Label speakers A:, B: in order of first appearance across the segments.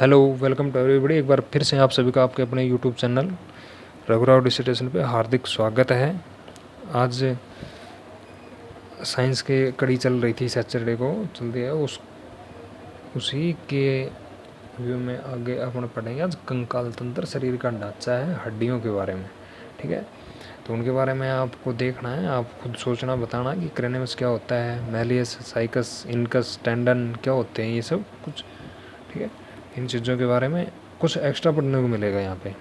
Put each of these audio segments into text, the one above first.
A: Hello, welcome to everybody. एक बार फिर से आप सभी का आपके अपने यूट्यूब चैनल रघुराव डिसर्टेशन पे हार्दिक स्वागत है। आज साइंस के कड़ी चल रही थी, सैटरडे को चलती है, उसी के व्यू में आगे अपन पढ़ेंगे। आज कंकाल तंत्र, शरीर का ढांचा है, हड्डियों के बारे में। ठीक है, तो उनके बारे में आपको देखना है, आप खुद सोचना बताना कि क्रेनियस क्या होता है, मैलियस, साइकस, इनकस, टेंडन क्या होते हैं, ये सब कुछ। ठीक है, इन चीज़ों के बारे में कुछ एक्स्ट्रा पढ़ने को मिलेगा यहाँ पे।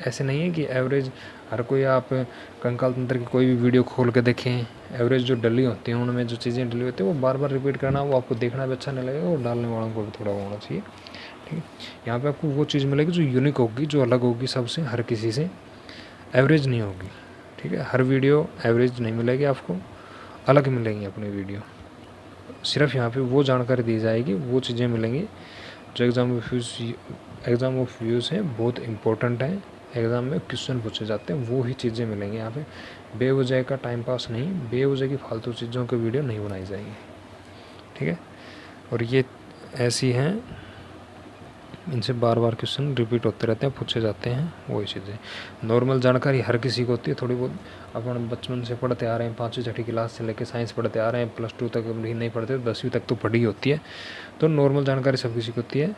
A: ऐसे नहीं है कि एवरेज हर कोई आप कंकाल तंत्र की कोई भी वीडियो खोल के देखें, एवरेज जो डली होती हैं उनमें जो चीज़ें डली होती है वो बार बार रिपीट करना, वो आपको देखना भी अच्छा नहीं लगेगा और डालने वालों को भी थोड़ा होना चाहिए। ठीक है, यहाँ पे आपको वो चीज़ मिलेगी जो यूनिक होगी, जो अलग होगी सबसे, हर किसी से, एवरेज नहीं होगी। ठीक है, हर वीडियो एवरेज नहीं मिलेगी आपको, अलग मिलेंगी अपनी वीडियो। सिर्फ यहाँ पे वो जानकारी दी जाएगी, वो चीज़ें मिलेंगी जो एग्ज़ाम ऑफ व्यूज़ हैं, बहुत इंपॉर्टेंट है, एग्ज़ाम में क्वेश्चन पूछे जाते हैं, वो ही चीज़ें मिलेंगी यहाँ पे। बेवजह का टाइम पास नहीं, बेवजह की फालतू चीज़ों की वीडियो नहीं बनाई जाएगी। ठीक है, और ये ऐसी हैं, इनसे बार बार क्वेश्चन रिपीट होते रहते हैं, पूछे जाते हैं, वही चीज़ें। नॉर्मल जानकारी हर किसी को होती है थोड़ी बहुत, अपन बचपन से पढ़ते आ रहे हैं, 5वीं 6वीं क्लास से लेकर साइंस पढ़ते आ रहे हैं, +2 तक नहीं पढ़ते, 10वीं तक तो पढ़ी होती है, तो नॉर्मल जानकारी सब किसी को होती है।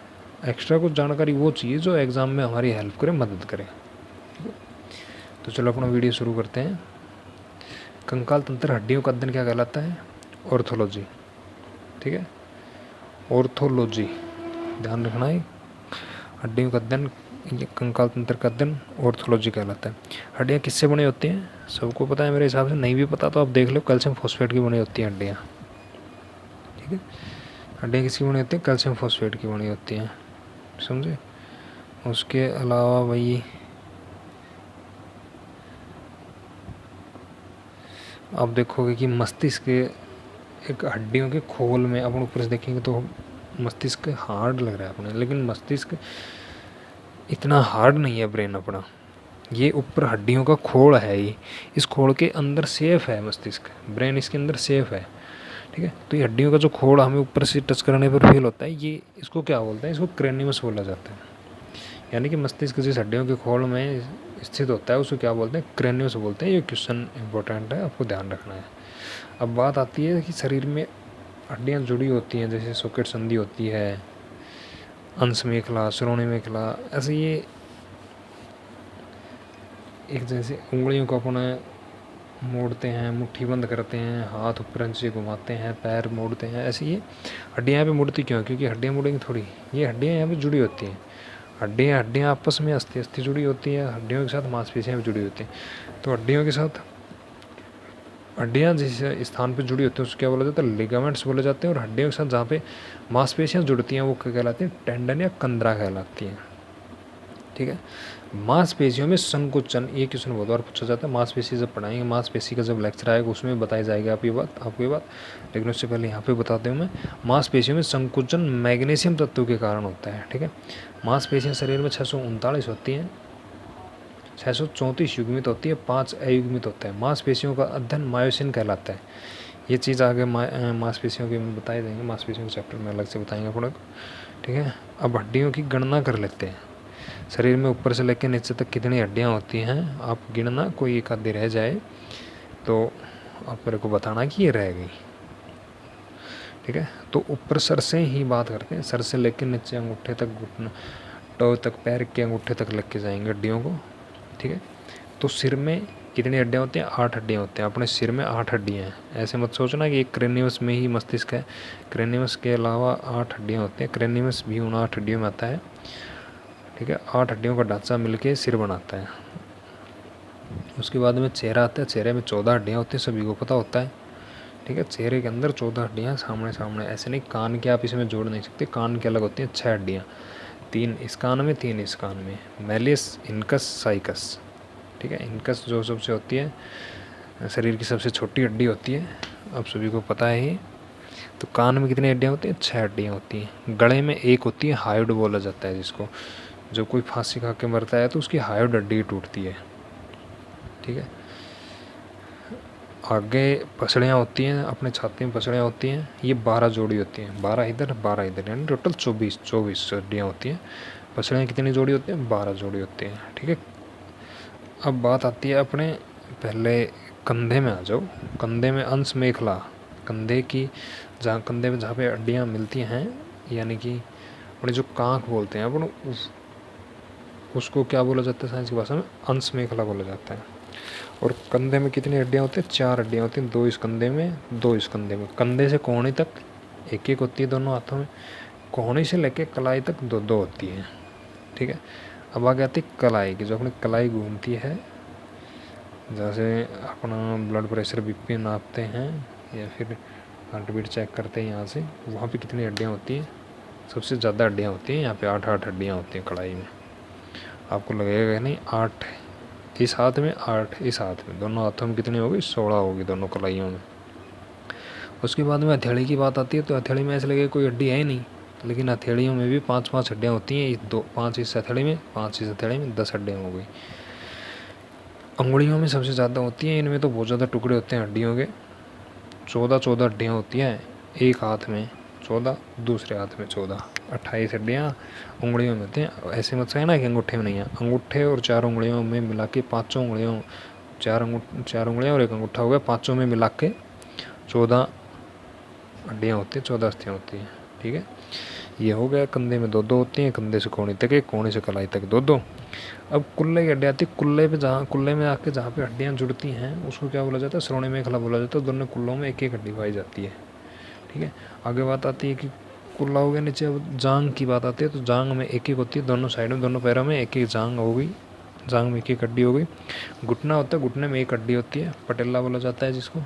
A: एक्स्ट्रा कुछ जानकारी वो चाहिए जो एग्ज़ाम में हमारी हेल्प करे, मदद करे। तो चलो अपना वीडियो शुरू करते हैं। कंकाल तंत्र, हड्डियों का अध्ययन क्या कहलाता है? ऑर्थोलॉजी। ठीक है, ऑर्थोलॉजी ध्यान रखना है। हड्डियों का अध्ययन, कंकाल तंत्र का अध्ययन ऑर्थोलॉजी कहलाता है। हड्डियाँ किससे बनी होती हैं? सबको पता है मेरे हिसाब से, नहीं भी पता तो आप देख लो, कैल्शियम फॉस्फेट की बनी होती हैं हड्डियाँ। ठीक है, हड्डियाँ किसकी बनी होती हैं? कैल्शियम फॉस्फेट की बनी होती हैं, समझे। उसके अलावा वही आप देखोगे कि मस्तिष्क के एक हड्डियों के खोल में, अपन ऊपर से देखेंगे तो मस्तिष्क हार्ड लग रहा है अपने, लेकिन मस्तिष्क इतना हार्ड नहीं है ब्रेन अपना। ये ऊपर हड्डियों का खोल है, ये इस खोल के अंदर सेफ है मस्तिष्क, ब्रेन इसके अंदर सेफ है। ठीक है, तो ये हड्डियों का जो खोल हमें ऊपर से टच करने पर फील होता है, ये इसको क्या बोलते हैं? इसको क्रेनियस बोला जाता है। यानी कि मस्तिष्क जिस हड्डियों के खोल में स्थित होता है उसको क्या बोलते हैं? क्रेनियस बोलते हैं। ये क्वेश्चन इंपॉर्टेंट है, आपको ध्यान रखना है। अब बात आती है कि शरीर में हड्डियाँ जुड़ी होती हैं, जैसे सॉकेट संधि होती है, अंश मेखला, श्रोणि मेखला, ऐसे ये एक जैसे उंगलियों को अपन मोड़ते हैं, मुट्ठी बंद करते हैं, हाथ ऊपर नीचे घुमाते हैं, पैर मोड़ते हैं, ऐसे ये हड्डियाँ यहाँ पे मुड़ती क्यों? क्योंकि हड्डियाँ मुड़ेंगी थोड़ी, ये हड्डियाँ यहाँ पे जुड़ी होती हैं। हड्डियाँ आपस में अस्थि जुड़ी होती है, हड्डियों के साथ मांसपेशियाँ भी जुड़ी होती हैं। तो हड्डियों के साथ हड्डियाँ जिस स्थान पे जुड़ी होती हैं उसको क्या बोला जाता है? लिगामेंट्स बोले जाते हैं। और हड्डियों के साथ जहाँ पे मांसपेशियाँ जुड़ती हैं वो क्या कहलाती हैं? टेंडन या कंदरा कहलाती हैं। ठीक है, मांसपेशियों में संकुचन, ये क्वेश्चन बहुत बार पूछा जाता है। मांसपेशी जब पढ़ाएंगे, मांसपेशी का जब लेक्चर आएगा उसमें बताई जाएगी आपको ये बात, लेकिन उससे पहले यहाँ पे बताते हूँ मैं। मांसपेशियों में संकुचन मैग्नीशियम तत्व के कारण होता है। ठीक है, मांसपेशियाँ शरीर में 639 होती हैं, 634 युग्मित होती है, 5 अयुग्मित होता है। मांसपेशियों का अध्ययन मायोसिन कहलाता है। ये चीज़ आगे मांसपेशियों के में बताई जाएंगे, मांसपेशियों के चैप्टर में अलग से बताएंगे अपने को। ठीक है, अब हड्डियों की गणना कर लेते हैं। शरीर में ऊपर से लेकर नीचे तक कितनी हड्डियाँ होती हैं आप गिनना, कोई एक आधी रह जाए तो आप मेरे को बताना कि ये रह गई। ठीक है, तो ऊपर सर से ही बात करते हैं, सर से लेकर नीचे अंगूठे तक, घुटना टो तक, पैर के अंगूठे तक लेके जाएंगे हड्डियों को। ठीक है, तो सिर में कितनी हड्डियाँ होती हैं? 8 हड्डियाँ होती हैं। अपने सिर में 8 हड्डियाँ हैं, ऐसे मत सोचना कि एक क्रेनियस में ही मस्तिष्क है। क्रेनियस के अलावा 8 हड्डियाँ होती हैं, क्रेनियस भी उन 8 हड्डियों में आता है। ठीक है, 8 हड्डियों का ढांचा मिलके सिर बनाता है। उसके बाद में चेहरा आता है, चेहरे में 14 हड्डियाँ होती हैं, सभी को पता होता है। ठीक है, चेहरे के अंदर 14 हड्डियाँ सामने, ऐसे नहीं कान के आप इसमें जोड़ नहीं सकते, कान के अलग होती हैं 6 हड्डियाँ, 3 इस कान में, 3 इस कान में, मैलियस, इनकस, साइकस। ठीक है, इनकस जो सबसे होती है शरीर की सबसे छोटी हड्डी होती है, अब सभी को पता है ही। तो कान में कितनी हड्डियाँ होती हैं? 6 हड्डियाँ होती हैं। गले में एक होती है, हायोड बोला जाता है जिसको, जब कोई फांसी खा के मरता है तो उसकी हायोड हड्डी टूटती है। ठीक है, आगे पसलियाँ होती हैं, अपने छाती में पसलियाँ होती हैं, ये 12 जोड़ी होती हैं, 12 इधर 12 इधर, यानी टोटल 24 हड्डियाँ होती हैं। पसलियाँ कितनी जोड़ी होती हैं? 12 जोड़ी होती हैं, ठीक है। अब बात आती है अपने पहले कंधे में आ जाओ। कंधे में अंश मेखला, कंधे की जहाँ कंधे में जहाँ पे हड्डियाँ मिलती हैं, यानी कि अपने जो कांख बोलते हैं अपन, उसको क्या बोला जाता है साइंस की भाषा में? अंश मेखला बोला जाता है। और कंधे में कितनी हड्डियाँ होती हैं? 4 हड्डियाँ होती हैं, 2 इस कंधे में, 2 इस कंधे में। कंधे से कोहनी तक एक एक होती है दोनों हाथों में, कोहनी से लेके कलाई तक 2-2 होती हैं, ठीक है। अब आगे आती है कलाई की, जो अपनी कलाई घूमती है, जैसे अपना ब्लड प्रेशर बीपी नापते हैं या फिर हार्ट बीट चेक करते हैं, यहाँ से वहाँ पे कितनी हड्डियाँ होती हैं? सबसे ज़्यादा हड्डियाँ होती हैं यहाँ पे, 8 हड्डियाँ होती हैं कलाई में। आपको लगेगा नहीं, 8 इस हाथ में, 8 इस हाथ में, दोनों हाथों में कितनी होगी? 16 होगी दोनों कलाइयों में। उसके बाद में हथेली की बात आती है, तो हथेली में ऐसे लगे कोई हड्डी है ही नहीं, लेकिन हथेलियों में भी 5-5 हड्डियाँ होती हैं। 5 इस हथेली में, 5 इस हथेली में, 10 हड्डियाँ हो गई। अंगुलियों में सबसे ज़्यादा होती हैं, इनमें तो बहुत ज़्यादा टुकड़े होते हैं हड्डियों के। 14 हड्डियाँ होती हैं, एक हाथ में 14, दूसरे हाथ में 14, 28 हड्डियाँ उंगलियों में होती हैं। ऐसे मत ना कि अंगूठे में नहीं है, अंगूठे और 4 उंगलियों में मिला के 5 उंगलियों, 4 उंगलियाँ और एक अंगूठा हो गया, 5 में मिला के 14 हड्डियाँ होती हैं, 14 अस्थियाँ होती हैं, ठीक है। ये हो गया। कंधे में 2-2 होती हैं, कंधे से कोहनी तक, एक कोहनी से कलाई तक 2-2। अब कुल्ले की हड्डियाँ आती है, कुल्ले पे जहाँ कुल्ले में आके जहाँ पे हड्डियाँ जुड़ती हैं उसको क्या बोला जाता है? श्रोणी मेखला बोला जाता है। दोनों कुल्लों में एक एक हड्डी पाई जाती है, ठीक है। आगे बात आती है कि कुल्ला हो गया नीचे, अब जांग की बात आती है, तो जांग में एक एक होती है, दोनों साइड में, दोनों पैरों में एक एक जांग हो गई, जांग में एक एक हड्डी हो गई। घुटना होता है, घुटने में एक हड्डी होती है, पटेला बोला जाता है जिसको,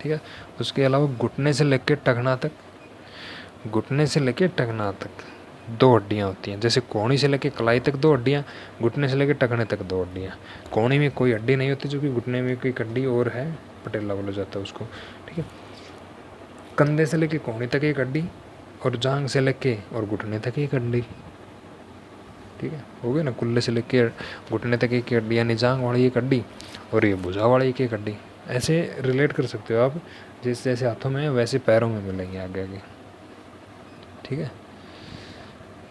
A: ठीक है। उसके अलावा घुटने से लेकर टखना तक, घुटने से लेकर टखना तक 2 हड्डियाँ होती हैं। जैसे कोहनी से लेकर कलाई तक 2 हड्डियाँ, घुटने से लेकर टखने तक 2 हड्डियाँ। कोहनी में कोई हड्डी नहीं होती, जो कि घुटने में कोई हड्डी और है, पटेला बोला जाता है उसको, ठीक है। कंधे से लेकर कोहनी तक एक हड्डी, और जांग से लेके और घुटने तक एक हड्डी, ठीक है। हो गया ना, कुल्ले से लेके घुटने तक एक हड्डी, यानी जांग वाली एक हड्डी और ये भुजा वाली एक हड्डी। ऐसे रिलेट कर सकते हो आप, जैसे जैसे हाथों में वैसे पैरों में मिलेंगे आगे आगे, ठीक है।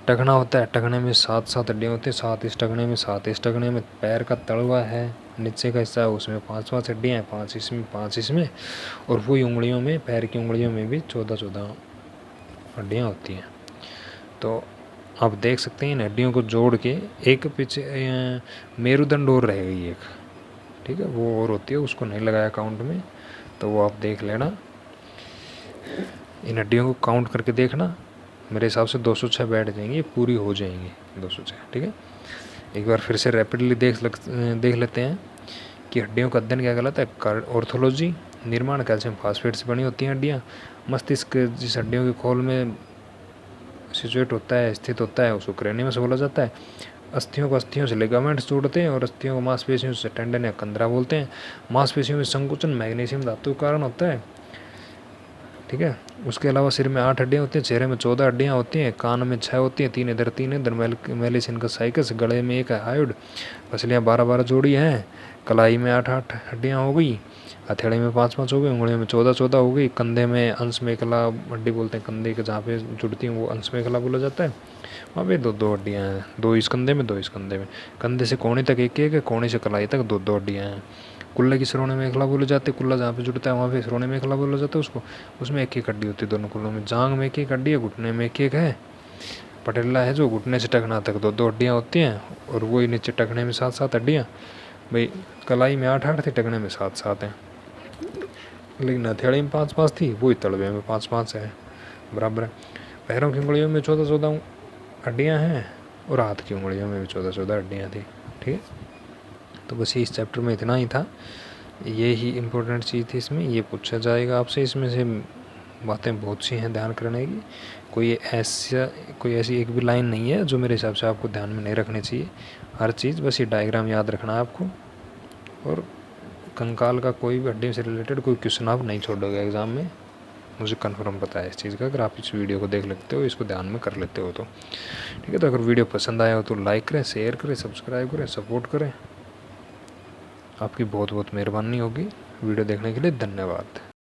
A: टखना होता है, टखने में 7-7 हड्डियाँ होती हैं, 7 इस टखने में, 7 इस टखने में। पैर का तलवा है, नीचे का हिस्सा है, उसमें 5-5 हड्डियाँ हैं, 5 इसमें, 5 इसमें। और वही उंगलियों में, पैर की उंगलियों में भी 14-14 हड्डियाँ होती हैं। तो आप देख सकते हैं इन हड्डियों को जोड़ के एक पीछे मेरुदंड और रह गई एक, ठीक है, वो और होती है, उसको नहीं लगाया काउंट में, तो वो आप देख लेना। इन हड्डियों को काउंट करके देखना, मेरे हिसाब से 206 बैठ जाएंगी, पूरी हो जाएंगी 206, ठीक है। एक बार फिर से रैपिडली देख लेते हैं कि हड्डियों का अध्ययन क्या कहलाता है। ऑर्थोलॉजी, निर्माण कैल्शियम फास्फेट से बनी होती हैं हड्डियाँ। मस्तिष्क जिस हड्डियों के खोल में सिचुएट होता है, स्थित होता है, उसको क्रेनियम बोला जाता है। अस्थियों को अस्थियों से लिगामेंट्स जोड़ते हैं, और अस्थियों को मांसपेशियों से टेंडन या कंदरा बोलते हैं। मांसपेशियों में संकुचन मैग्नीशियम धातु के कारण होता है, ठीक है। उसके अलावा सिर में 8 हड्डियाँ होती हैं, चेहरे में 14 हड्डियाँ होती हैं, कान में 6 होती हैं, 3 इधर मेलिस इनका साइकस, गले में 1 है हायोड, पसलियाँ 12-12 जोड़ी हैं, कलाई में 8-8 हड्डियाँ हो गई, हथेली में 5-5 हो गई, उंगलियों में 14-14 हो गई। कंधे में अंश मेखला हड्डी बोलते हैं, कंधे के जहाँ पे जुड़ती हैं वो अंश मेखला बोला जाता है। वहाँ पे 2-2 हड्डियाँ हैं, 2 इस कंधे में, 2 इस कंधे में। कंधे से कोहनी तक एक है, कोहनी से कलाई तक 2-2 हड्डियाँ हैं। कुल्ले की श्रोणी मेखला बोले जाते हैं, कुल्ला जहाँ पे जुड़ता है वहाँ पे श्रोणी मेखला बोला जाता है उसको। उसमें एक एक हड्डी होती है दोनों कुल्लों में। जांग में एक एक हड्डी है, घुटने में एक एक है। पटेला है जो घुटने से टखना तक 2-2 हड्डियाँ होती हैं, और वही नीचे टखने में 7-7 हड्डियाँ। भाई कलाई में 8-8 थी, टखने में 7-7 हैं, लेकिन हथेली में 5-5 थी, वही तलवे में 5-5 है, बराबर है। पैरों की उंगलियों में 14-14 हड्डियाँ हैं, और हाथ की उंगलियों में भी 14-14 हड्डियाँ थी, ठीक है। तो बस इस चैप्टर में इतना ही था, ये ही इम्पोर्टेंट चीज़ थी इसमें। ये पूछा जाएगा आपसे, इसमें से बातें बहुत सी हैं ध्यान करने की। कोई ऐसी एक भी लाइन नहीं है जो मेरे हिसाब से आपको ध्यान में नहीं रखनी चाहिए। हर चीज़ बस ये डायग्राम याद रखना है आपको, और कंकाल का कोई भी हड्डी से रिलेटेड कोई क्वेश्चन आप नहीं छोड़ोगे एग्ज़ाम में, मुझे कन्फर्म पता है इस चीज़ का। अगर आप इस वीडियो को देख लेते हो, इसको ध्यान में कर लेते हो तो ठीक है। तो अगर वीडियो पसंद आया हो तो लाइक करें, शेयर करें, सब्सक्राइब करें, सपोर्ट करें, आपकी बहुत बहुत मेहरबानी होगी। वीडियो देखने के लिए धन्यवाद।